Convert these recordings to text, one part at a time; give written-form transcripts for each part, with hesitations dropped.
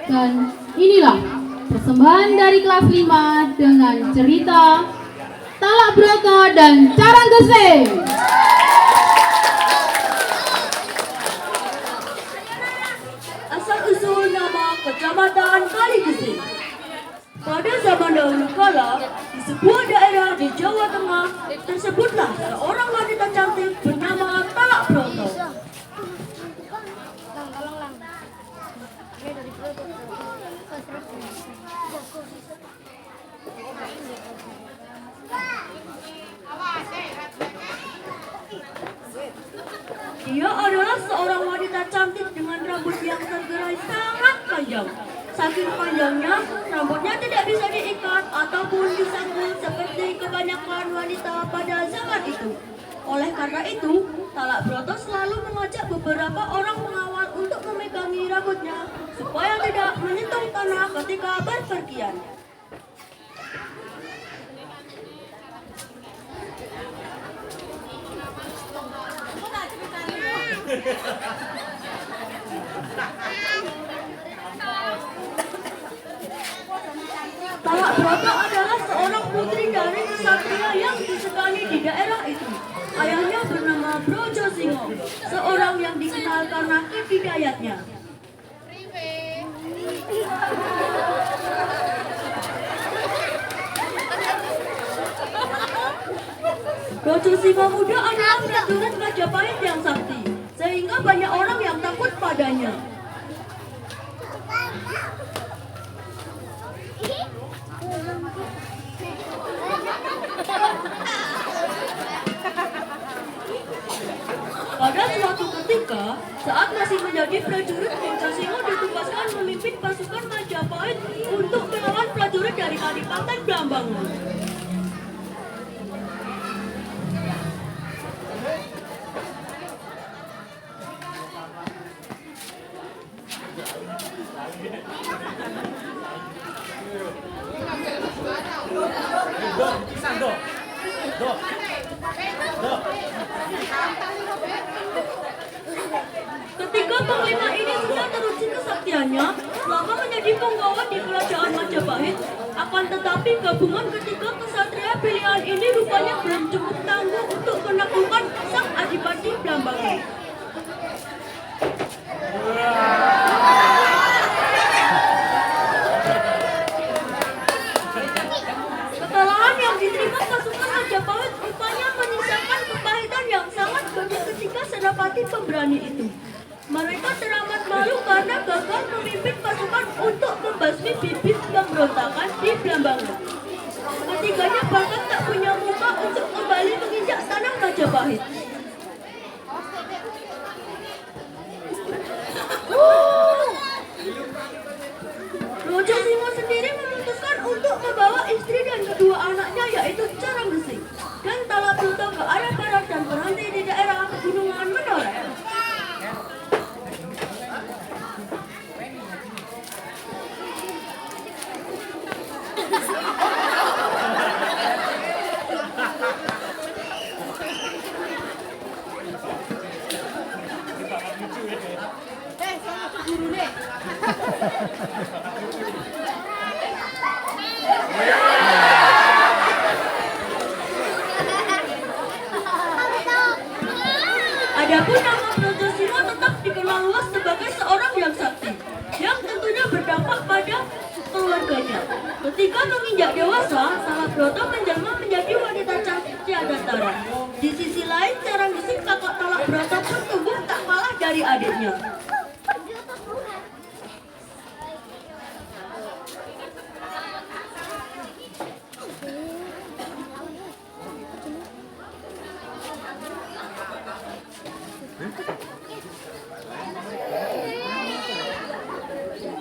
Dan inilah persembahan dari kelas 5 dengan cerita Talak Broto dan Carang Gesing. Asal-usul nama Kecamatan Kaligesing. Pada zaman dahulu kala, di sebuah daerah di Jawa Tengah, tersebutlah seorang wanita cantik bernama Talak Broto. Dia adalah seorang wanita cantik dengan rambut yang tergerai sangat panjang. Saking panjangnya, rambutnya tidak bisa diikat ataupun disangkul seperti kebanyakan wanita pada zaman itu. Oleh karena itu, Talak Broto selalu mengajak beberapa orang pengawal untuk memegangi rambutnya supaya tidak menyentuh tanah ketika berpergian. Talak Broto adalah seorang putri dari kesatria yang disegani di daerah itu. Ayahnya bernama Brojo Singo, seorang yang dikenal karena kehidayatnya. Brojo Singo muda adalah prajurit Majapahit yang sakti, sehingga banyak orang yang takut padanya. Pada suatu ketika, saat masih menjadi prajurit, Brojo Singo ditugaskan memimpin pasukan Majapahit untuk melawan prajurit dari Kadipaten Blambangan. Ketika panglima ini sudah teruji kesaktiannya selama menjadi penggawa di kerajaan Majapahit, akan tetapi gabungan ketiga kesatria pilihan ini rupanya belum cukup tangguh untuk menaklukkan sang adipati Blambangan. Kekalahan yang diterima pasukan Majapahit rupanya menyisakan kepahitan yang sangat bagi ketiga senapati pemberani itu. Mereka teramat malu karena gagal memimpin pasukan untuk membasmi bibit pemberontakan di Blambangan. Ketiganya bahkan tak punya muka untuk kembali menginjak tanah Majapahit. Brojo Singo sendiri memutuskan untuk membawa istri dan kedua anaknya yaitu Carang Gesing dan Talak Broto ke arah barat dan berhenti di daerah pegunungan Menoreh. Adapun nama Brojo Singo tetap dikenal luas sebagai seorang yang sakti, yang tentunya berdampak pada keluarganya. Ketika menginjak dewasa, Talak Broto menjelma menjadi wanita cantik tiada tara. Di sisi lain, Carang Gesing kakak Talak Broto pun tumbuh tak kalah dari adiknya.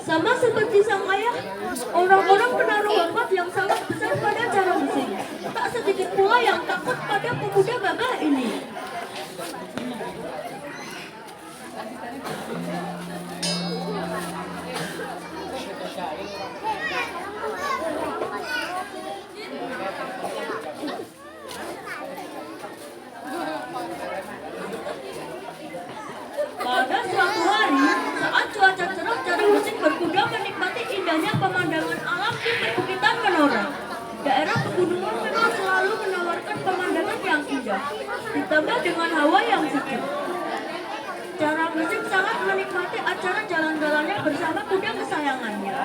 Sama seperti sang ayah, orang-orang menaruh hormat yang sangat besar pada Carang Gesing. Tak sedikit pula yang tak takut pada pemuda gagah ini. Pada suatu hari, saat cuaca cerah, Carang Gesing berkuda menikmati indahnya pemandangan alam di perbukitan Menora. Daerah pegunungan memang selalu menawarkan pemandangan yang indah, ditambah dengan hawa yang sejuk. Carang Gesing sangat menikmati acara jalan-jalannya bersama kuda kesayangannya.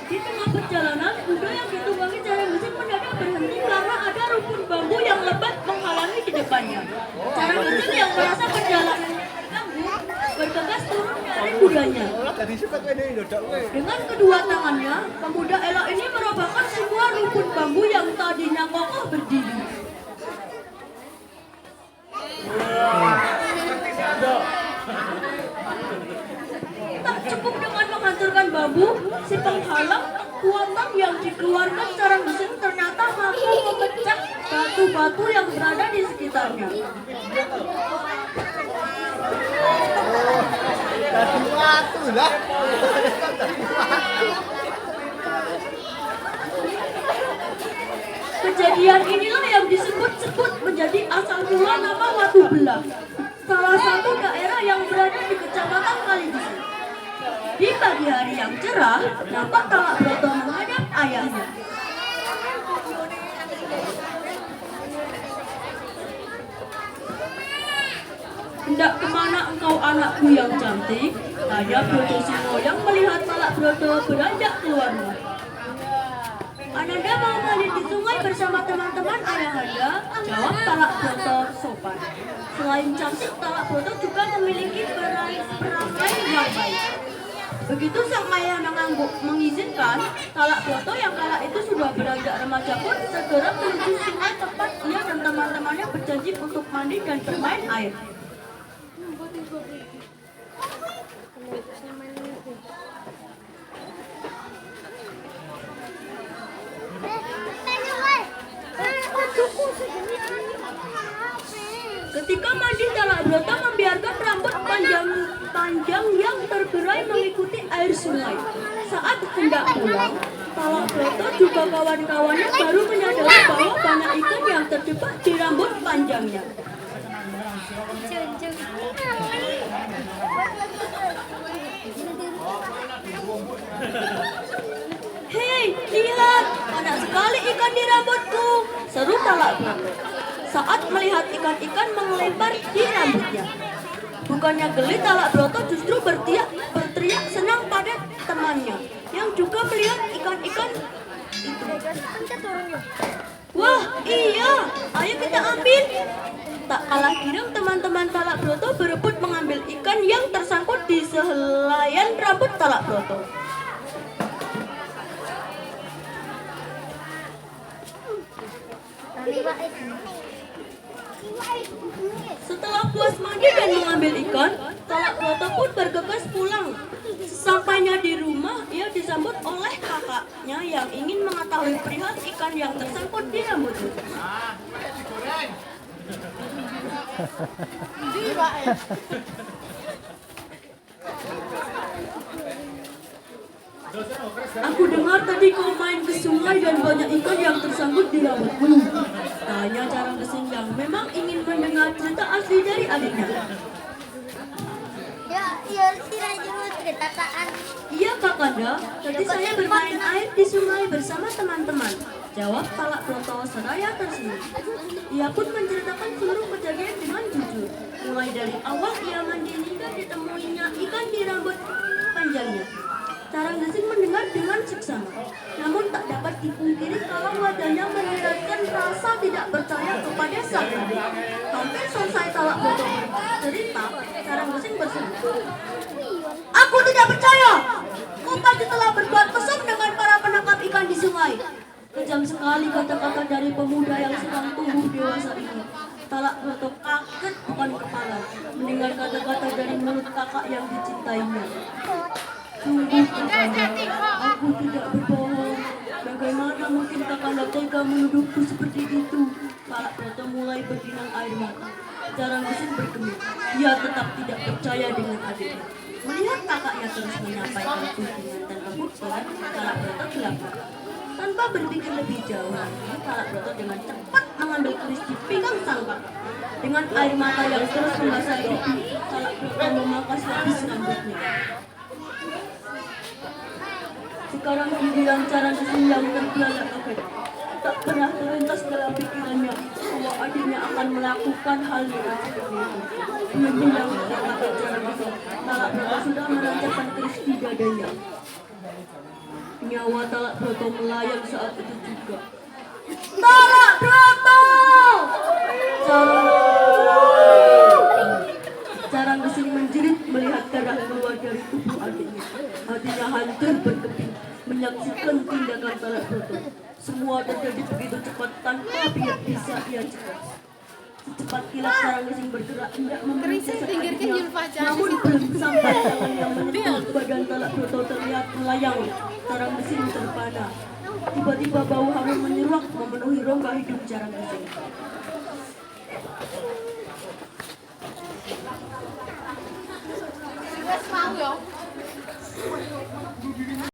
Di tengah perjalanan, kuda yang ditunggangi Carang Gesing mendadak berhenti karena ada rumpun bambu yang lebat menghalangi di depannya. Carang Gesing yang merasa perjalanannya terganggu, bergegas turun dari kudanya. Dengan kedua tangannya, pemuda elok ini merobohkan semua rumpun bambu yang tadinya kokoh berdiri. Tak cukup dengan menghancurkan bambu, si penghalang kekuatan yang dikeluarkan Carang Gesing ternyata mampu memecah batu-batu yang berada di sekitarnya. Kejadian inilah yang disebut-sebut menjadi asal mula nama Watu Belah, salah satu daerah yang berada di Kecamatan Kaligisi. Di pagi hari yang cerah, nampak Talak Broto menghadap ayahnya. Hendak kemana engkau anakku yang cantik? Tanya Broto Singo yang melihat Talak Broto beranjak keluar rumah. Ananda mau mandi di sungai bersama teman-teman ayahanda, jawab Talak Broto sopan. Selain cantik, Talak Broto juga memiliki perangai yang baik. Begitu sang ayah mengizinkan, Talak Broto yang kala itu sudah beranjak remaja pun segera menuju sungai tempat ia dan teman-temannya berjanji untuk mandi dan bermain air. Ketika mandi, Talak Broto membiarkan rambut panjang yang tergerai mengikuti air sungai. Saat hendak pulang, Talak Broto juga kawan-kawannya baru menyadari bahwa banyak ikan yang terjebak di rambut panjangnya. Hei, lihat, banyak sekali ikan di rambutku, seru Talak Broto saat melihat ikan-ikan melempar di rambutnya. Bukannya geli, Talak Broto justru berteriak senang pada temannya yang juga melihat ikan-ikan itu. Wah, iya, ayo kita ambil. Tak kalah girang, teman-teman Talak Broto berebut mengambil ikan yang tersangkut di sehelaian rambut Talak Broto. Setelah puas mandi dan mengambil ikan, Talak Broto pun bergegas pulang. Sampainya di rumah, ia disambut oleh kakaknya yang ingin mengetahui perihal ikan yang tersangkut di rambutnya. Aku dengar tadi kau main ke sungai dan banyak ikan yang tersangkut di rambutmu. Tanya Carang Gesing yang memang ingin mendengar cerita asli dari adiknya. Ya, tidak juga ceritakan. Iya Kakanda, tadi saya bermain air di sungai bersama teman-teman, jawab Talak Broto seraya tersenyum. Ia pun menceritakan seluruh kejadian dengan jujur, mulai dari awal ia mandi hingga ditemuinya ikan di rambut panjangnya. Carang Gesing mendengar dengan seksama, namun tak dapat dipungkiri kalau wajahnya menandakan rasa tidak percaya kepada sang adik. Hampir selesai Talak Broto cerita, Carang Gesing berseru, "Aku tidak percaya. Kau pasti telah berbuat mesum dengan para penangkap ikan di sungai. Kejam sekali kata-kata dari pemuda yang sedang tumbuh dewasa ini. Talak Broto kaget bukan kepala mendengar kata-kata dari mulut kakak yang dicintainya. Sungguh Kakanda, aku tidak berbohong. Bagaimana mungkin Kakanda tega menuduhku seperti itu? Talak Broto mulai berlinang air mata. Jarang Gesin bergeming. Dia tetap tidak percaya dengan adiknya. Melihat kakaknya terus menyampaikan tudingan dan kebutuhan, Talak Broto gelap. Tanpa berpikir lebih jauh lagi, Talak Broto dengan cepat mengambil keris di pinggang sang kakak. Dengan air mata yang terus membasahi pipi, Talak Broto memangkas habis rambutnya. Sekarang giliran cara Gesin yang terbelalak kaget. Tak pernah terlintas dalam pikirannya bahwa adiknya akan melakukan hal yang seperti itu. Menjelang kata cara Gesin, Talak Broto sudah menancapkan keris di dadanya. Nyawa Talak Broto melayang saat itu juga. Talak Broto! Carang Gesin menjerit melihat darah keluar dari tubuh adiknya. Hatinya hancur berkeping menyaksikan tindakan Talak Broto. Semua terjadi begitu cepat tanpa bisa ia cegah. Secepat kilat Carang Gesin bergerak hendak memeriksa adiknya, namun belum sampai tangan yang menyentuh badan Talak Broto terlihat melayang. Carang Gesin terpana. Tiba-tiba bau harum menyeruak memenuhi rongga hidung Carang Gesin.